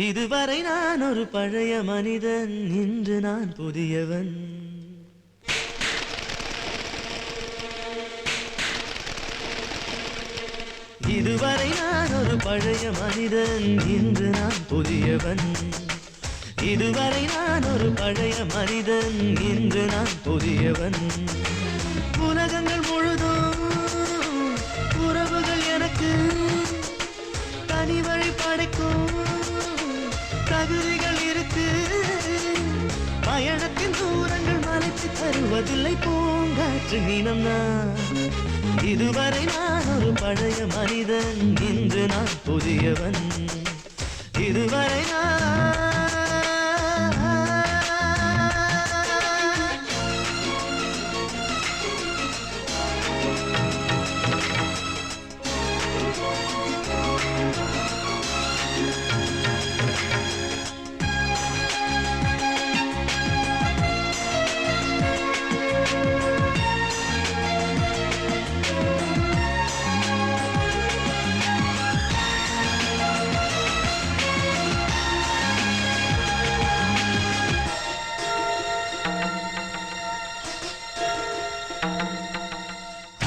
இதுவரை நான் ஒரு பழைய மனிதன், இன்று நான் புதியவன். இதுவரை நான் ஒரு பழைய மனிதன், இன்று நான் புதியவன். இதுவரை நான் ஒரு பழைய மனிதன், இன்று நான் புதியவன். உலகங்கள் முழுதும் உறவுகள் எனக்கு தனி வழி படைக்கும் தகுதிகள் இருக்கு. பயணத்தின் தூரங்கள் மலைத்து தருவதில்லை பூங்காற்று நீனம்தான். இதுவரை நான் ஒரு பழைய மனிதன், இன்று நான் புதியவன். இதுவரை நான்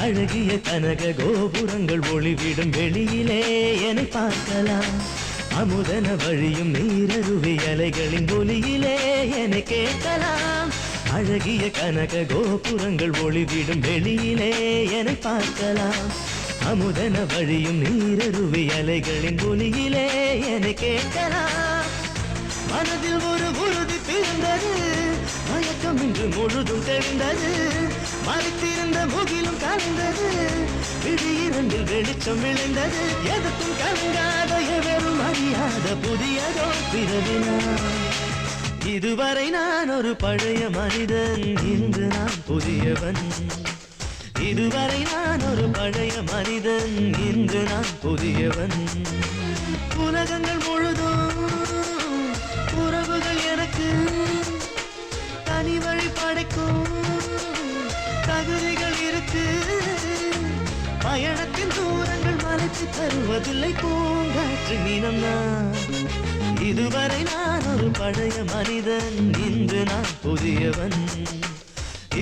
அழகிய கனக கோபுரங்கள் ஒளிவிடும் வெளியிலே என்னை பார்க்கலாம். அமுதன வழியும் நீரருவி அலைகளின் ஒலியிலே என்னை கேட்கலாம். அழகிய கனக கோபுரங்கள் ஒளிவிடும் வெளியிலே என்னை பார்க்கலாம். அமுதன வழியும் நீரருவி அலைகளின் ஒலியிலே என்னை கேட்கலாம். மனதில் ஒரு உறுதி பிறந்தது, மயக்கம் இன்று முழுதும் தெளிந்தது. மறைத்திருந்த முகிலும் கலந்தது, விழி இரண்டில் வெளிச்சம் விளைந்தது. எதற்கும் கலங்காத எவரும் அறியாத புதியதோ பிறவினா. இதுவரை நான் ஒரு பழைய மனிதன், இன்று நான் புதியவன். இதுவரை நான் ஒரு பழைய மனிதன், இன்று நான் புதியவன். உலகங்கள் முழுதும் உறவுகள் எனக்கு தனி வழி படைக்கும் தகுதிகள் இருக்கு. பயணத்தின் தூரங்கள் மலைத்து தருவதில்லை பூங்காற்று நீனம்தான். இதுவரை நான் ஒரு பழைய மனிதன், இன்று நான் புதியவன்.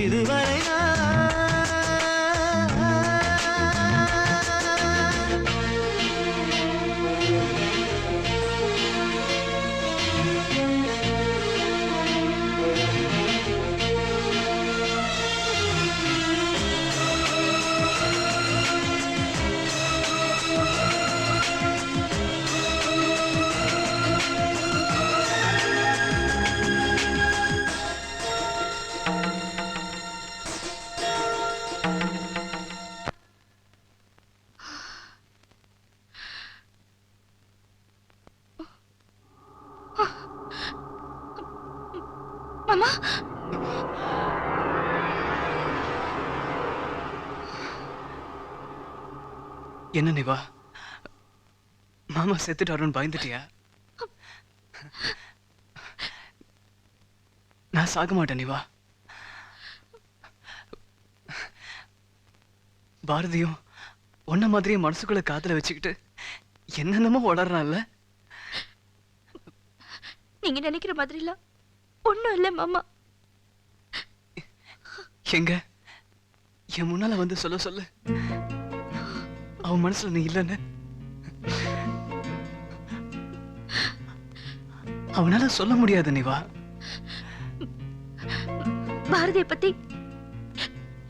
இதுவரை நான் மாமா. என்ன நிவா, மாமா செத்துட்டாருன்னு பயந்துட்டியா? நான் சாக மாட்டேன் நிவா. பாரதியும் உன்ன மாதிரியே மனசுக்குள்ள காதல வச்சுக்கிட்டு என்னென்னமோ வளர்றான்ல. நீங்க நினைக்கிற மாதிரி இல்ல, ஒண்ணும் இல்ல மாமா. எங்க என் முன்னால வந்து சொல்ல சொல்லு, அவன் மனசுல நீ இல்லன்னு. அவனால சொல்ல முடியாது நிவா. பாரதியை பத்தி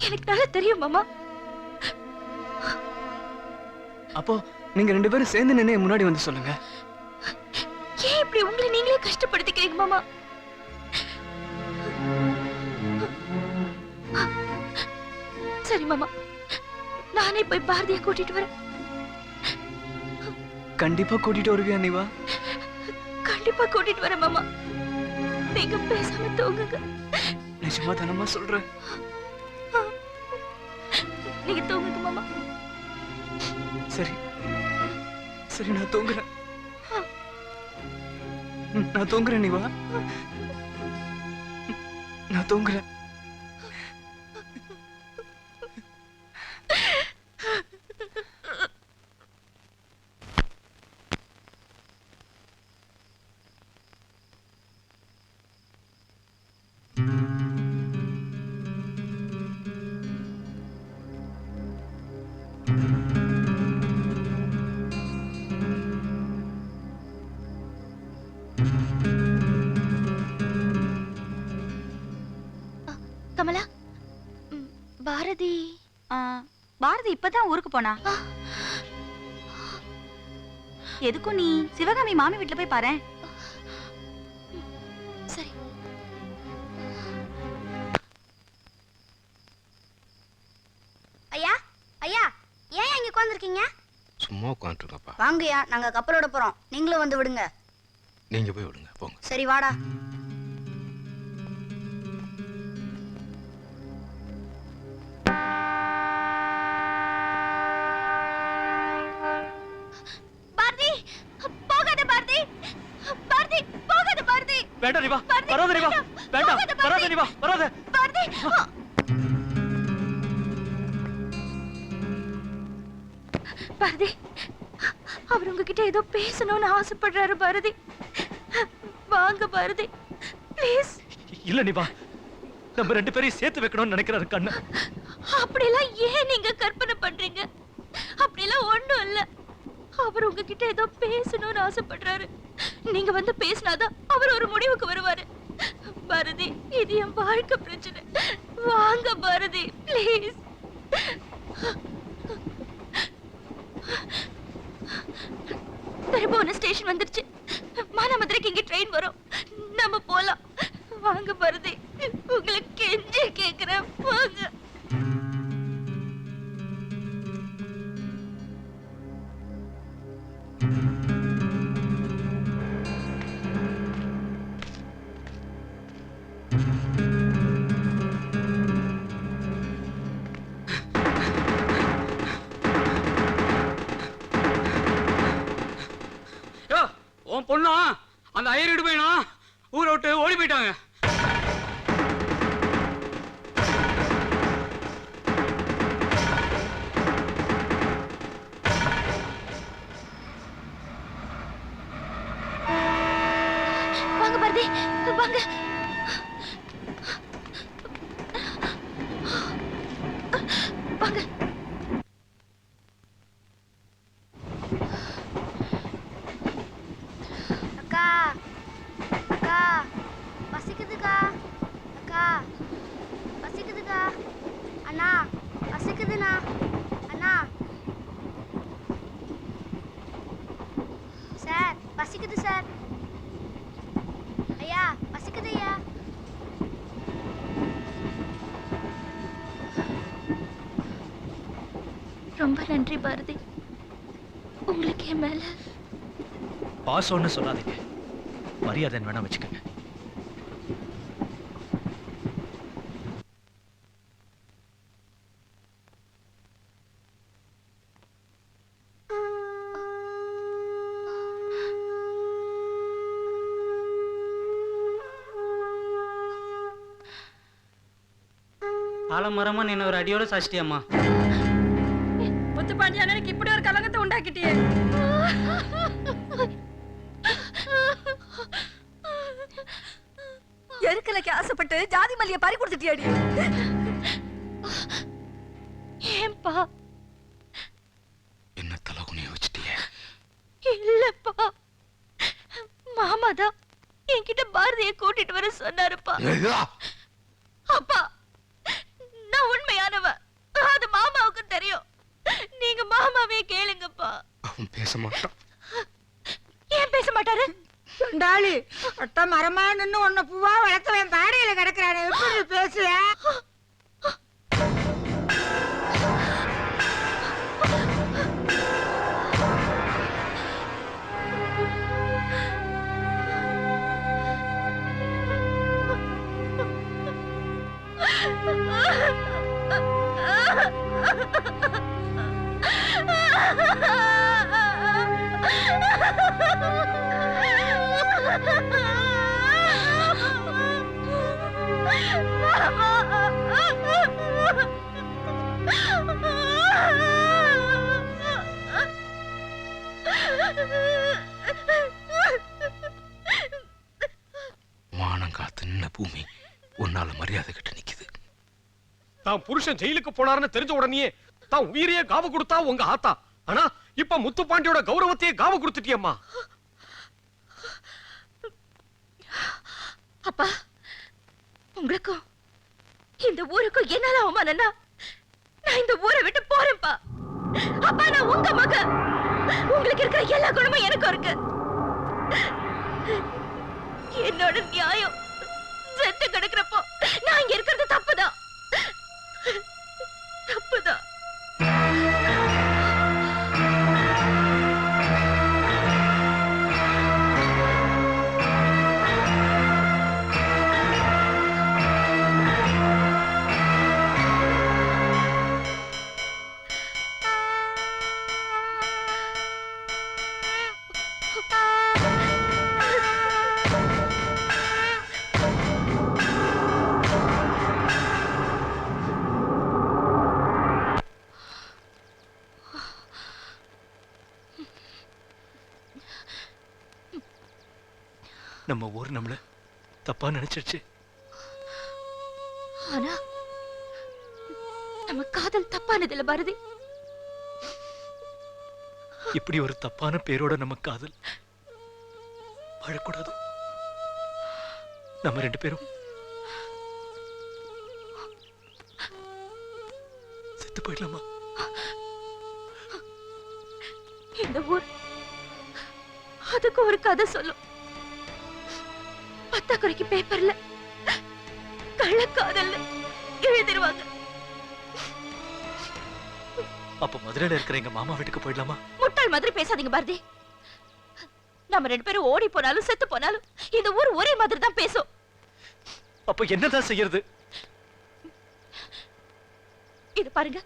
எனக்கு நல்லா தெரியும் மாமா. அப்போ நீங்க ரெண்டு பேரும் சேர்ந்து நின்று முன்னாடி வந்து சொல்லுங்க. ஏன் இப்படி உங்களை நீங்களே கஷ்டப்படுத்திக்கிறீங்க மாமா? சரி மாமா, நானே போய் பாரதியை கூட்டிட்டு வரேன். கண்டிப்பா கூட்டிட்டு வருவியா நிவா? கண்டிப்பா கூட்டிட்டு வரேன் மாமா. நீங்க பேசாம தூங்குங்க. நிஜமா தானமா சொல்ற? நீங்க தூங்குங்க மாமா. சரி சரி, நான் தூங்குறேன். நான் தூங்குறேன் நிவா, நான் தூங்குறேன். பாரதி பாரதி இப்பதான் ஊருக்கு போனா. எதுக்கும் நீ சிவகாமி மாமி வீட்டுல போய் பாரு. சரி. ஐயா ஐயா ஏன் இங்க உட்கார்ந்திருக்கீங்க? சும்மா உட்காந்துருக்கப்பா. வாங்கய்யா, நாங்க கப்பலோட போறோம், நீங்களும் வந்து விடுங்க. நீங்க போய் விடுங்க, போங்க. சரி வாடா. பாரதி போகாத பாரதி. பாரதி போகாத பாரதி. வேண்டாம் ரிவா, வராத ரிவா, வேண்டாம், வராத ரிவா, வராத. பாரதி பாரதி, அவர் உங்ககிட்ட ஏதோ பேசணும்னு ஆசைப்படுறாரு பாரதி. வாங்க பாரதி, ப்ளீஸ். இல்ல நிவா, நம்ம ரெண்டு பேரையும் சேர்த்து வைக்கணும்னு நினைக்கிறாரு கண்ணு. அப்படியெல்லாம் ஏன் நீங்க கற்பனை பண்றீங்க? அப்படியெல்லாம் ஒண்ணும் இல்ல. அவர் உங்ககிட்ட ஏதோ பேசணும்னு ஆசைப்படுறாரு. நீங்க வந்து பேசினாதான் அவர் ஒரு முடிவுக்கு வருவாரு. பாரதி, இது என் வாழ்க்கை பிரச்சனை. வாங்க பாரதி, ப்ளீஸ். திரும்ப ஸ்டேஷன் வந்துருச்சு. மானாமதுரைக்கு இங்க ட்ரெயின் வரும், நம்ம போலாம். வாங்க பாரதி, உங்களுக்கு கெஞ்சி கேக்குறேன், வாங்க. உன் பொண்ணா அந்த ஐயர் பையனும் ஊரை விட்டு ஓடி போயிட்டாங்க. வாங்க பாரதி, வாங்க. வாங்க. அக்கா அக்கா பசிக்குதுக்கா. அக்கா பசிக்குதுக்கா. அண்ணா பசிக்குதுண்ணா. அண்ணா சார் பசிக்குது சார். ஐயா பசிக்குது ஐயா. ரொம்ப நன்றி பாரதி, உங்களுக்கு என் மேல பாசம்னு சொல்லாதீங்க, மரியாதை வேணா வச்சுக்கோங்க. ஆலமரமா என்ன ஒரு அடியோட சாச்சிட்டியம்மா. முத்துப்பாண்டி அண்ணனுக்கு இப்படி ஒரு கலங்கத்தை உண்டாக்கிட்டியே. எருக்கலைக்கு ஆசைப்பட்டு ஜாதி மல்லிய பறி கொடுத்துட்டியாடி. ஏன்பா? என்ன தலகுனிய வச்சுட்டியே? இல்லப்பா, மாமாதான் என்கிட்ட பாரதியை கூட்டிட்டு வர சொன்னாருப்பா. அப்பா, நான் உண்மையானவ, அது மாமாவுக்கு தெரியும். நீங்க மாமாவே கேளுங்கப்பா. அவன் பேச மாட்டான். ஏன் பேச மாட்டாரு? டாலி அட்ட மரமா நின்னு ஒன்ன பூவா வளர்த்தவன் தாடையில கிடக்குறானே, எப்படி பேசுற? மானம் காத்து நின்ன பூமி உன்னால மரியாதை கிட்ட நிக்குது. தான் புருஷன் ஜெயிலுக்கு போனாருன்னு தெரிஞ்ச உடனே தான் உயிரையே காவு கொடுத்தா உங்க ஆத்தா. ஆனா இப்ப முத்துப்பாண்டியோட கௌரவத்தையே காவு கொடுத்துட்டியம்மா. அப்பா, உங்களுக்கும் இந்த ஊருக்கும் என்னால அவமானம்னா நான் இந்த ஊரை விட்டு போறேன்ப்பா. அப்பா நான் உங்க மக. உங்களுக்கு இருக்கிற எல்லா குணமும் எனக்கும் இருக்கு. என்னோட நியாயம் செத்து கிடக்கிறப்போ நான் இங்க இருக்கிறது தப்புதான். தப்புதான். நம்ம ஊர் நம்மள தப்பா நினைச்சிருச்சு. ஆனா நம்ம காதல் தப்பானதில்ல பாரதி. இப்படி ஒரு தப்பான பேரோட நம்ம காதல் வாழக்கூடாது. நம்ம 2 பேரும் செத்து போயிடலாமா? இந்த ஊர் அதுக்கு ஒரு கதை சொல்லும். பத்தாக்குறைக்கு பேப்பர்ல கள்ளக்காதல் எழுதிருவாங்க. அப்ப மதுரையில இருக்கிற எங்க மாமா வீட்டுக்கு போயிடலாமா? முட்டாள் மாதிரி பேசாதீங்க பாரதி. நம்ம 2 பேரும் ஓடி போனாலும் செத்து போனாலும் இந்த ஊர் ஒரே மாதிரி தான் பேசும். அப்ப என்னதான் செய்யறது? இது பாருங்க,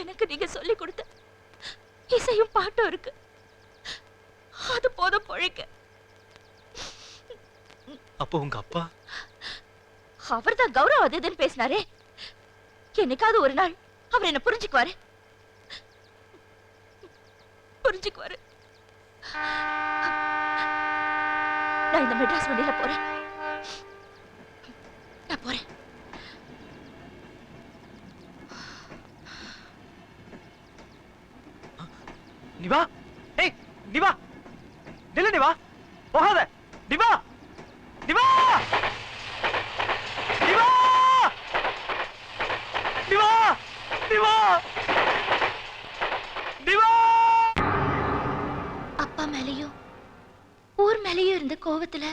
எனக்கு நீங்க சொல்லி கொடுத்த இசையும் பாட்டும் இருக்கு. அது போதும் பொழைக்க. அப்போ உங்க அப்பா? அவர்தான் கௌரவம் அது இதுன்னு பேசினாரே. என்னைக்காவது ஒரு நாள் அவர் என்ன புரிஞ்சுக்குவாரு. புரிஞ்சுக்குவாரு. நான் இந்த மெட்ராஸ் வண்டியில போறேன். நான் போறேன். நிவா, ஏய் நிவா, நில்லு நிவா, போகாத நிவா, நிவா, நிவா, நிவா, நிவா, நிவா. அப்பா மேலயும் ஊர் மேலயும் இருந்த கோவத்துல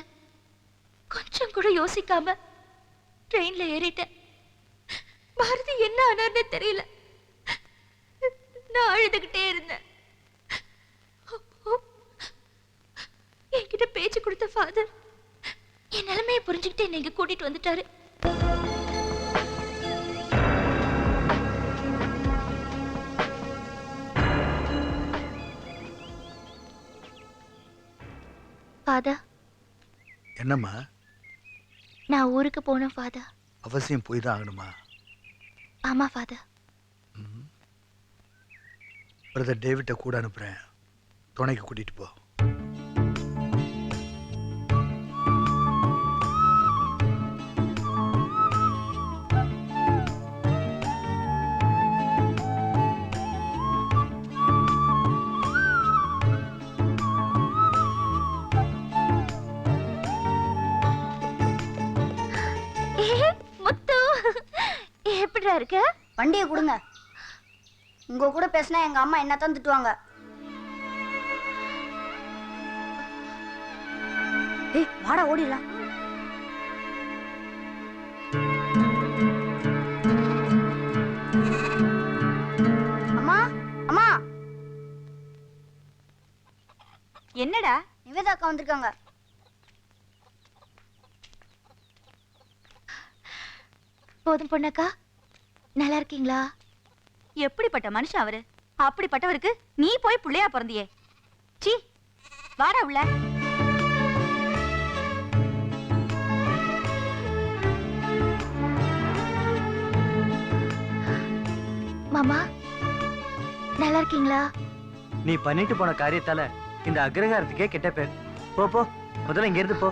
கொஞ்சம் கூட யோசிக்காம ட்ரெயின்ல ஏறிட்டேன். பாரதி என்ன ஆனார்னு தெரியல. நான் அழுதுகிட்டே இருந்தேன். என்கிட்ட பேச்சு கொடுத்த ஃபாதர் என் நிலைமையை புரிஞ்சுக்கிட்டு என்னை இங்க கூட்டிட்டு வந்துட்டாரு. ஃபாதர், என்னம்மா? நான் ஊருக்கு போனேன் ஃபாதர். அவசியம் போய் தான் ஆகணுமா? ஆமா ஃபாதர். பிரதர் டேவிட்டை கூட அனுப்புறேன், துணைக்கு கூட்டிட்டு போ. முத்து, எப்படிடா இருக்க? வண்டியை கொடுங்க. உங்க கூட பேசினா எங்க அம்மா என்ன தான் திட்டுவாங்க. ஏய் வாடா ஓடிடலாம். அம்மா அம்மா, என்னடா? நிவேதா அக்கா வந்திருக்காங்க. போதும் பொண்ணக்கா, நல்லா இருக்கீங்களா? எப்படிப்பட்ட மனுஷன் அவரு? அப்படிப்பட்டவருக்கு நீ போய் புள்ளையா பிறந்தியே. சீ, வாடா உள்ள. மாமா நல்லா இருக்கீங்களா? நீ பண்ணிட்டு போன காரியத்தால இந்த அக்ரஹாரத்துக்கே கெட்ட பேர். போ போ, முதல்ல இங்க இருந்து போ.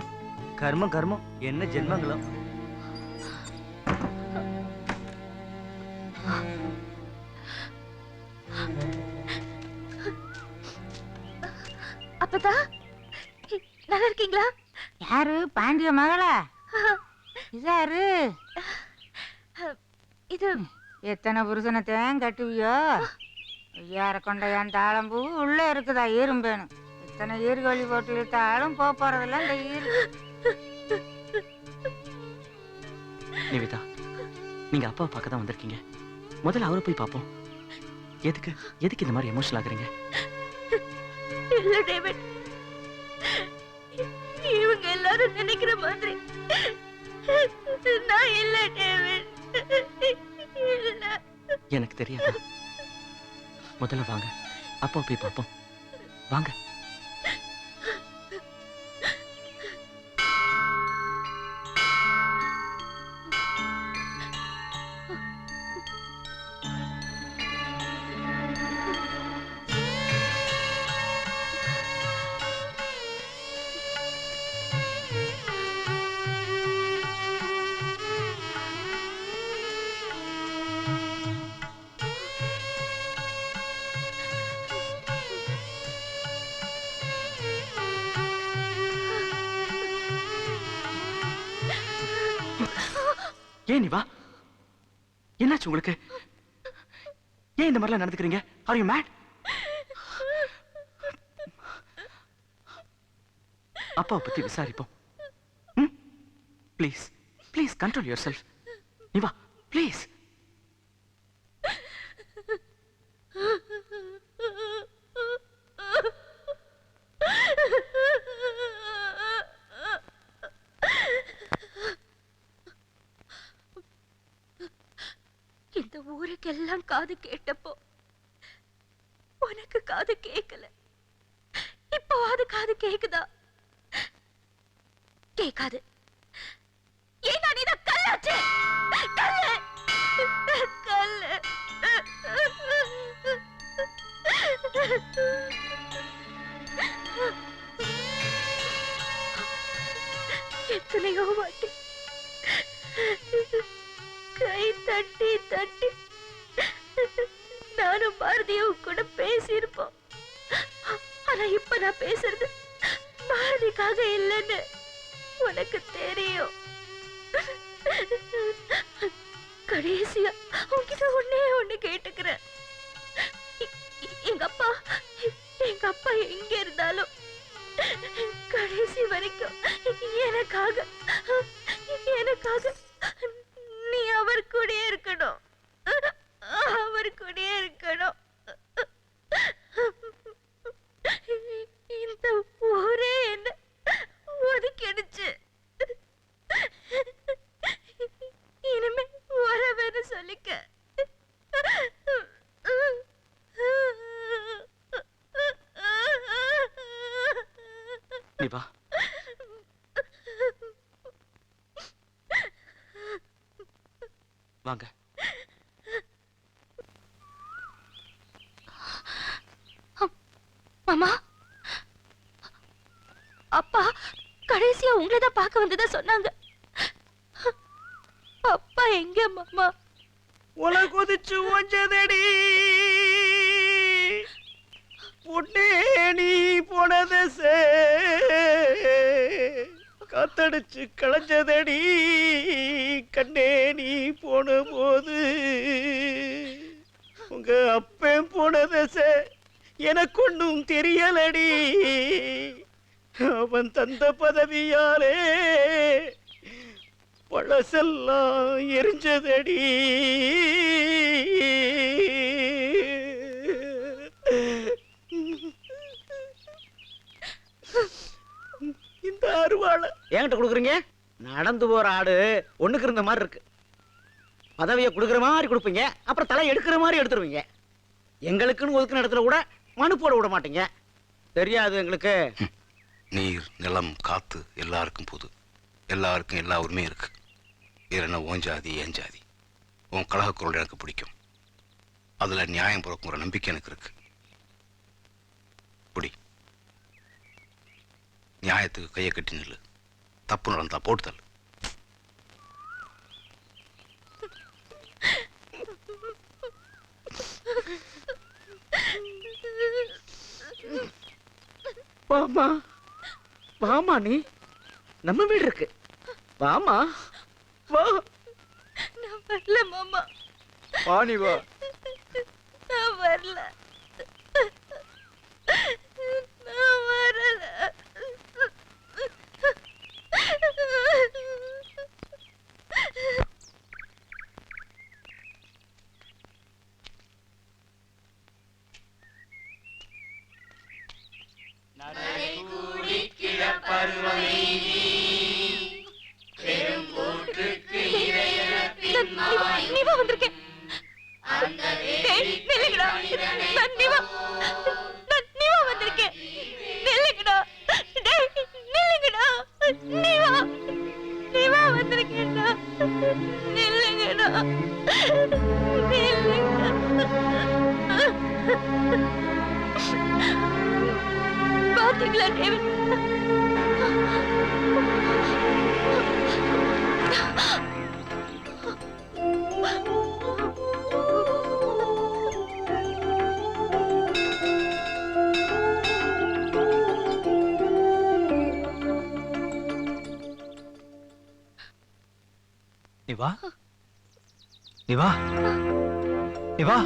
கர்மம் கர்மம், என்ன ஜென்மங்களும். அப்பதா நல்லா இருக்கீங்களா? யாரு? பாண்டிய மகளா? இதாரு? இது எத்தனை புருஷனை தேன் கட்டுவியோ ஐயார கொண்ட என் தாளம்பூ உள்ள இருக்குதா ஈரும்பேனு எத்தனை ஈர்கொழி போட்டு இழுத்தாலும் போறதில்ல இந்த ஈர். நிவேதா, நீங்க அப்பாவை பார்க்க தான் வந்திருக்கீங்க. முதல்ல அவரை போய் பார்ப்போம். எதுக்கு இந்த மாதிரி எமோஷனல் ஆகுறீங்க? இல்ல டேவிட், இவங்க எல்லாரும் நினைக்கிற மாதிரி நான் இல்ல டேவிட், இல்ல. எனக்கு தெரியாது. முதல்ல வாங்க, அப்பாவை போய் பார்ப்போம். வாங்க. ஏன் நிவா, என்னாச்சு உங்களுக்கு? ஏன் இந்த மாதிரிலாம் நடந்துக்கிறீங்க? Are you mad? அப்பாவை பத்தி விசாரிப்போம். Please please control yourself. Niva please. இந்த ஊருக்கெல்லாம் காது கேட்டப்போ உனக்கு காது கேட்கல. இப்போ அது காது கேக்குதா? கேட்காது. ஏன்னா நீ தான் கல்லாச்சு. கல்லு கல்லு. எத்தனையோ வாட்டி கை தட்டி தட்டி நானும் பாரதியும் கூட பேசியிருப்போம். ஆனா இப்ப நான் பேசுறது பாரதிக்காக இல்லைன்னு உனக்கு தெரியும். கடைசியா உன்கிட்ட ஒண்ணு கேட்டுக்கிறேன். எங்க அப்பா எங்க இருந்தாலும் கடைசி வரைக்கும் எனக்காக நீ அவர் கூடயே இருக்கணும். அவர் கூடயே இருக்கணும். இந்த ஊரே என்ன ஒதுக்கிடுச்சு. இனிமே வரவேன்னு சொல்லிக்க. நிவா, வாங்க. மாமா, அப்பா கடைசியா உங்களதான் பார்க்க வந்ததா சொன்னாங்க. அப்பா எங்க மாமா? உல கொதிச்சு ஓஞ்சதடி பொண்ணே நீ போனது காத்தடிச்சு களைஞ்சதடி கண்ணே நீ போன போது உங்க அப்பன் போனது எனக்கு ஒன்றும் தெரியலடி. அவன் தந்த பதவியாலே பழசெல்லாம் எரிஞ்சதடி. இந்த அருவாளை என்கிட்ட கொடுக்குறீங்க? நடந்து போற ஆடு ஒண்ணுக்கு இருந்த மாதிரி இருக்கு. பதவியை கொடுக்குற மாதிரி கொடுப்பீங்க, அப்புறம் தலை எடுக்கிற மாதிரி எடுத்துருவீங்க. எங்களுக்குன்னு ஒதுக்கின இடத்துல கூட மனு போட விட மாட்டீங்க. தெரியாது எங்களுக்கு. நீர், நிலம், காத்து எல்லாருக்கும் பொது. எல்லாருக்கும் எல்லா உரிமையும் இருக்கு. இல்லைன்னா ஓன் ஜாதி ஏன் ஜாதி. உன் கழக குரல் எனக்கு பிடிக்கும். அதுல நியாயம் பிறக்குங்கிற நம்பிக்கை எனக்கு இருக்கு. புடி, நியாயத்துக்கு கையை கட்டி நில்லு. தப்பு நடந்தா போட்டு தள்ளு. வாமா வாமா, நீ நம்ம வீடு இருக்கு. வாமா வா. நான் வரல மாமா. வா நீ வா. நான் வரல. நான் வரல. நீவா வந்திருக்கேன். நில்லுங்கடா. நான் நீவா வந்திருக்கேன். நில்லுங்கடா. நில்லுங்கடா. நீவா வந்திருக்கேன்டா. நில்லுங்கடா. பாத்தீங்களா டேவிட்? நிவா நிவா நிவா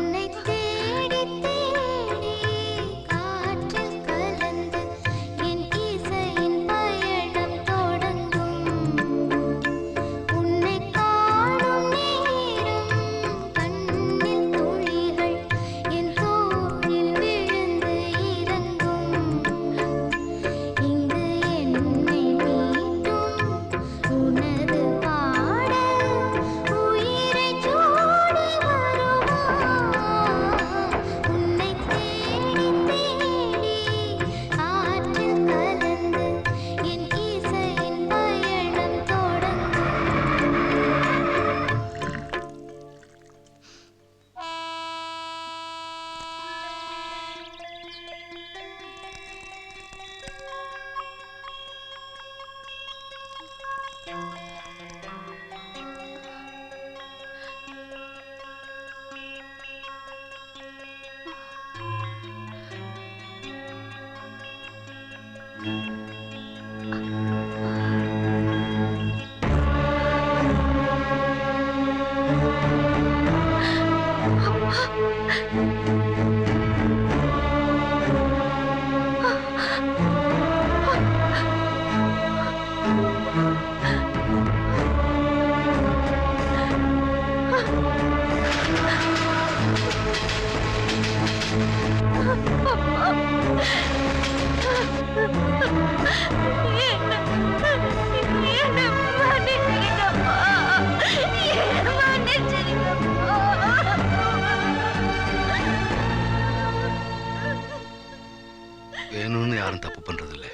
வேணும்னு யாரும் தப்பு பண்றதில்லை.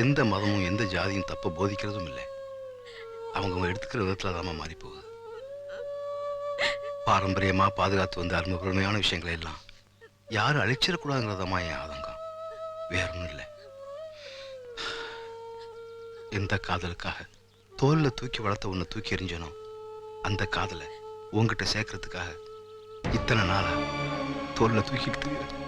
எந்த மதமும் எந்த ஜாதியும் தப்ப போதிக்கிறதும் இல்லை. அவங்க எடுத்துக்கிற விதத்துல தாமா மாறி போகுது. பாரம்பரியமா பாதுகாத்து வந்த அருமையான விஷயங்களை எல்லாம் யாரும் அழிச்சிடக்கூடாதுங்கிறதாமா என் ஆதங்கம். வேற ஒன்றும் இல்லை. எந்த காதலுக்காக தோல்ல தூக்கி வளர்த்த உன்னை தூக்கி எறிஞ்சனோ அந்த காதலை உங்ககிட்ட சேர்க்கறதுக்காக இத்தனை நாளா தோல்ல தூக்கிட்டு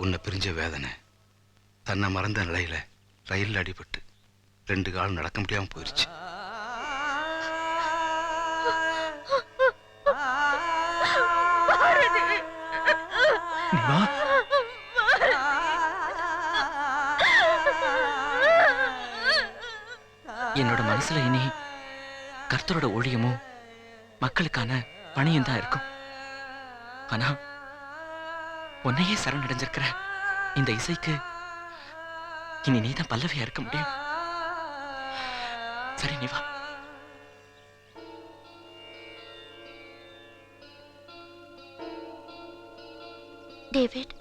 உன்னை பிரிஞ்ச வேதனை தன்னை மறந்த நிலையில ரயில் அடிபட்டு 2 காலம் நடக்க முடியாம போயிருச்சு. என்னோட மனசுல இனி கர்த்தரோட ஊழியமும் மக்களுக்கான பணியும் தான் இருக்கும். ஆனா உன்னையே சரணடைஞ்சிருக்கிற இந்த இசைக்கு இனி நீதான் பல்லவியா இருக்க முடியும். சரி நீ வா. டேவிட்,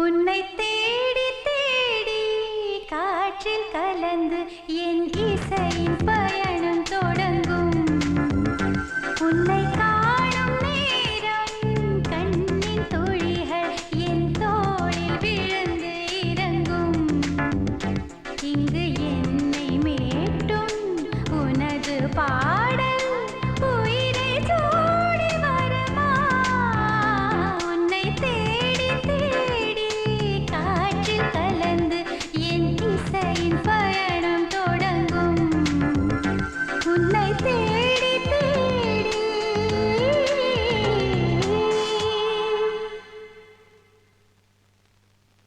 உன்னை தேடி தேடி காற்றில் கலந்து இசையின் பயணம் தொடங்கும். உன்னை காணும் நேரம் கண்ணின் துளிகள் என் தோளில் விழுந்து இறங்கும். இங்கு என்னை மேட்டும் உனது பாட